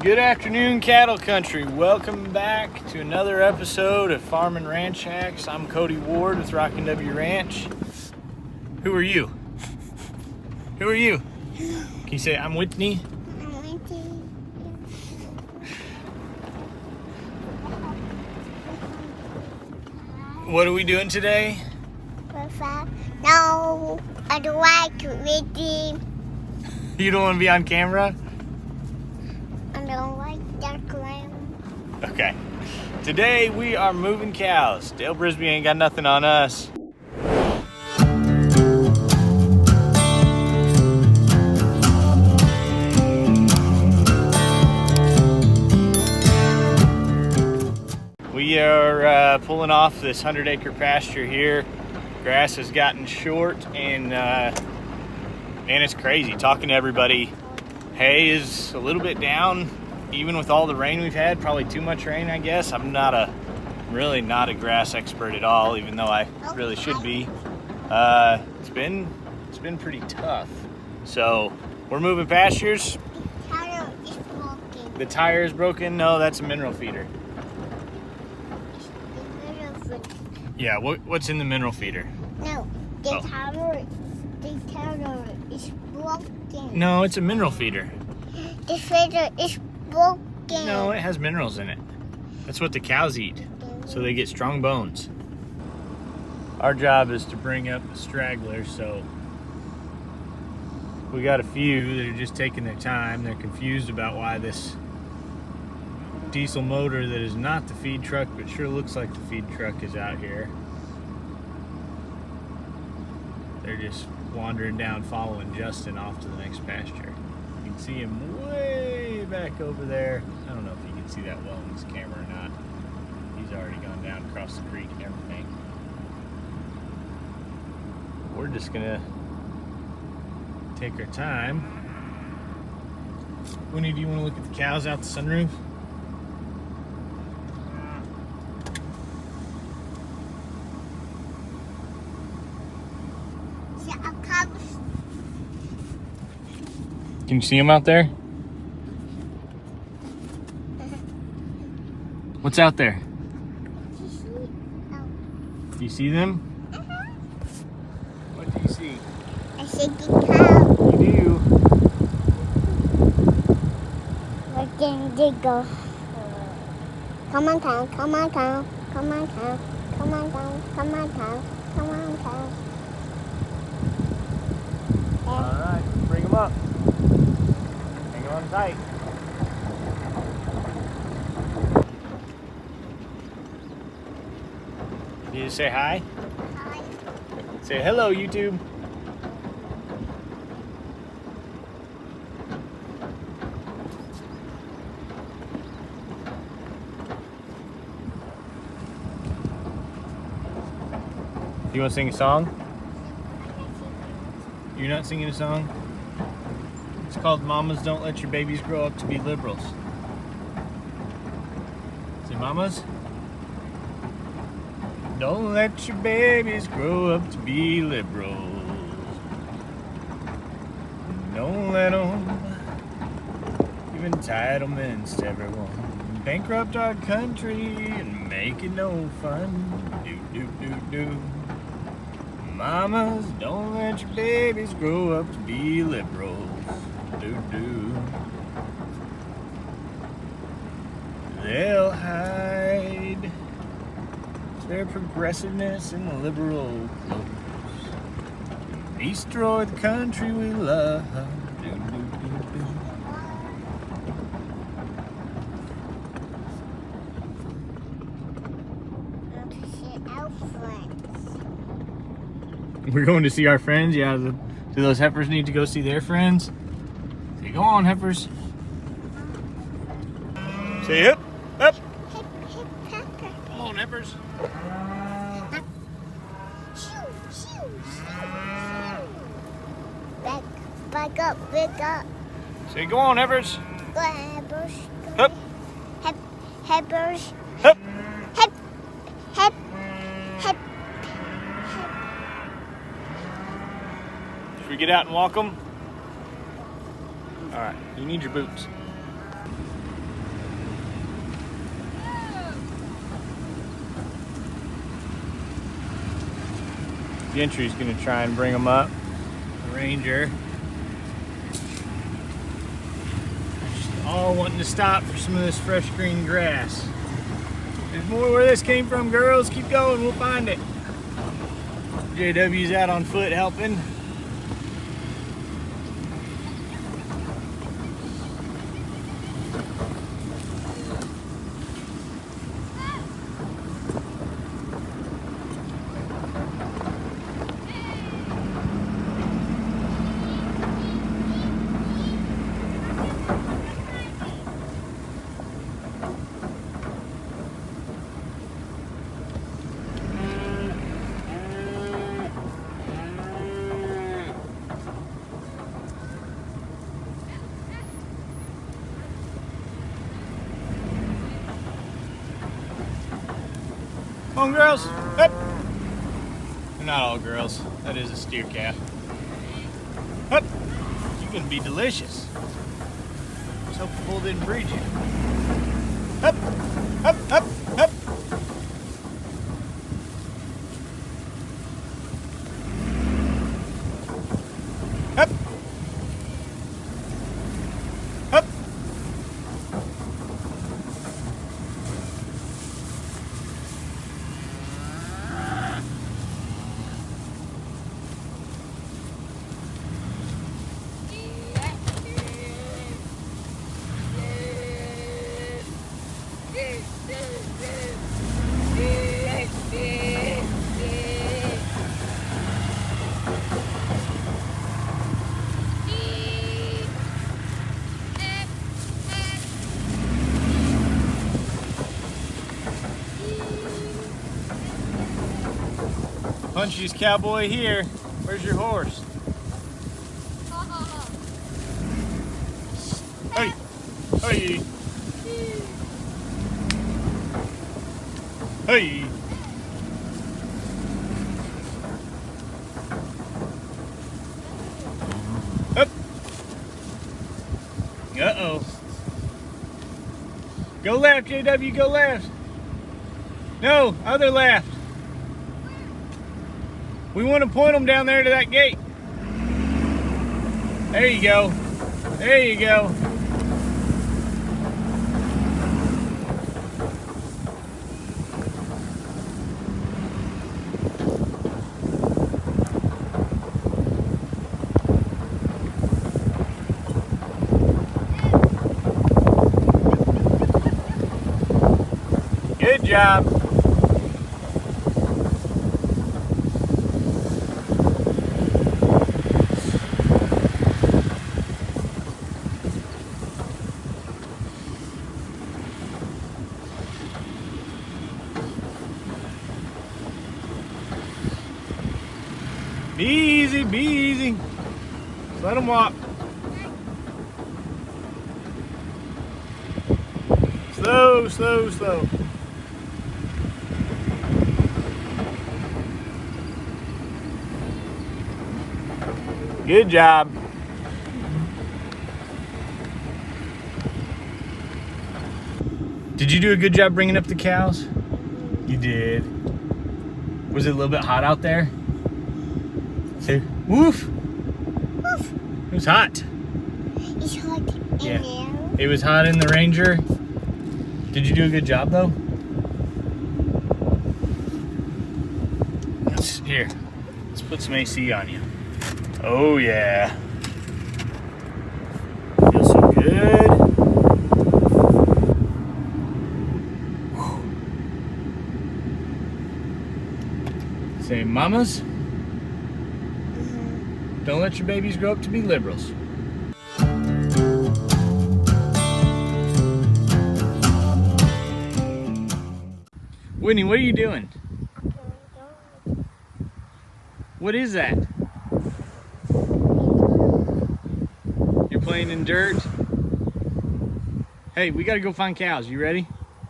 Good afternoon, cattle country. Welcome back to another episode of Farm and Ranch Hacks. I'm Cody Ward with Rockin' W Ranch. Who are you? Who are you? Can you say I'm Whitney? I'm Whitney. What are we doing today? No, I don't like Whitney. You don't want to be on camera? I don't like that clown. Okay. Today we are moving cows. Dale Brisby ain't got nothing on us. We are pulling off this 100-acre pasture here. Grass has gotten short and it's crazy. Talking to everybody, hay is a little bit down, even with all the rain we've had. Probably too much rain, I guess. I'm really not a grass expert at all, even though I really should be. It's been pretty tough. So we're moving pastures. The tire is broken. The tire is broken. No, that's a mineral feeder. It's the middle foot. Yeah, what's in the mineral feeder? No, the tire is broken. No, it's a mineral feeder. The feeder is broken. No, it has minerals in it. That's what the cows eat, so they get strong bones. Our job is to bring up the stragglers, so we got a few that are just taking their time. They're confused about why this diesel motor that is not the feed truck, but sure looks like the feed truck, is out here. They're just wandering down, following Justin off to the next pasture. You can see him way back over there. I don't know if you can see that well in this camera or not. He's already gone down across the creek and everything. We're just gonna take our time. Winnie, do you want to look at the cows out the sunroof? Can you see them out there? What's out there? Do you see them? What do you see? I see the cow. You do. Where can they go? Come on, cow. Come on, cow. Come on, cow. Come on, cow. Come on, cow. Come on, cow. Alright, bring them up. Hang on tight. You just say hi? Hi. Say hello, YouTube. You want to sing a song? You're not singing a song? It's called Mamas Don't Let Your Babies Grow Up to Be Liberals. Say mamas? Don't let your babies grow up to be liberals. Don't let them give entitlements to everyone. Bankrupt our country and make it no fun. Do, do, do, do. Mamas, don't let your babies grow up to be liberals. Do, do. They'll hide their progressiveness in the liberal clothes. Destroy the country we love. Do, do, do, do. We're going to see our friends. Yeah, do those heifers need to go see their friends? Say, go on, heifers. Say hip, hip. Come on, heifers. Back up, back up. Say, go on, heifers. Go heifers. Hip, Heifers. hip. Hip, hip, hip. Should we get out and walk them? All right, you need your boots. Gentry's gonna try and bring them up. The Ranger. Just all wanting to stop for some of this fresh green grass. There's more where this came from, girls. Keep going, we'll find it. JW's out on foot helping. Come on, girls. Up. They're not all girls. That is a steer calf. Up. You're gonna be delicious. Just hope the bull didn't breed you. Up, up, up, up. Up. Up. Punchy's cowboy here. Where's your horse? Hey! Hey! Hey! Up! Uh-oh. Go left, JW, go left. No, other left. We want to point them down there to that gate. There you go. There you go. Good job. Be easy, be easy. Just let them walk. Slow, slow, slow. Good job. Did you do a good job bringing up the cows? You did. Was it a little bit hot out there? Say, woof. Woof. It was hot. It's hot in there. It was hot in the Ranger. Did you do a good job though? Here, let's put some AC on you. Oh yeah. Feels so good. Whew. Say mamas. Don't let your babies grow up to be liberals. Whitney, what are you doing? What is that? You're playing in dirt? Hey, we gotta go find cows. You ready?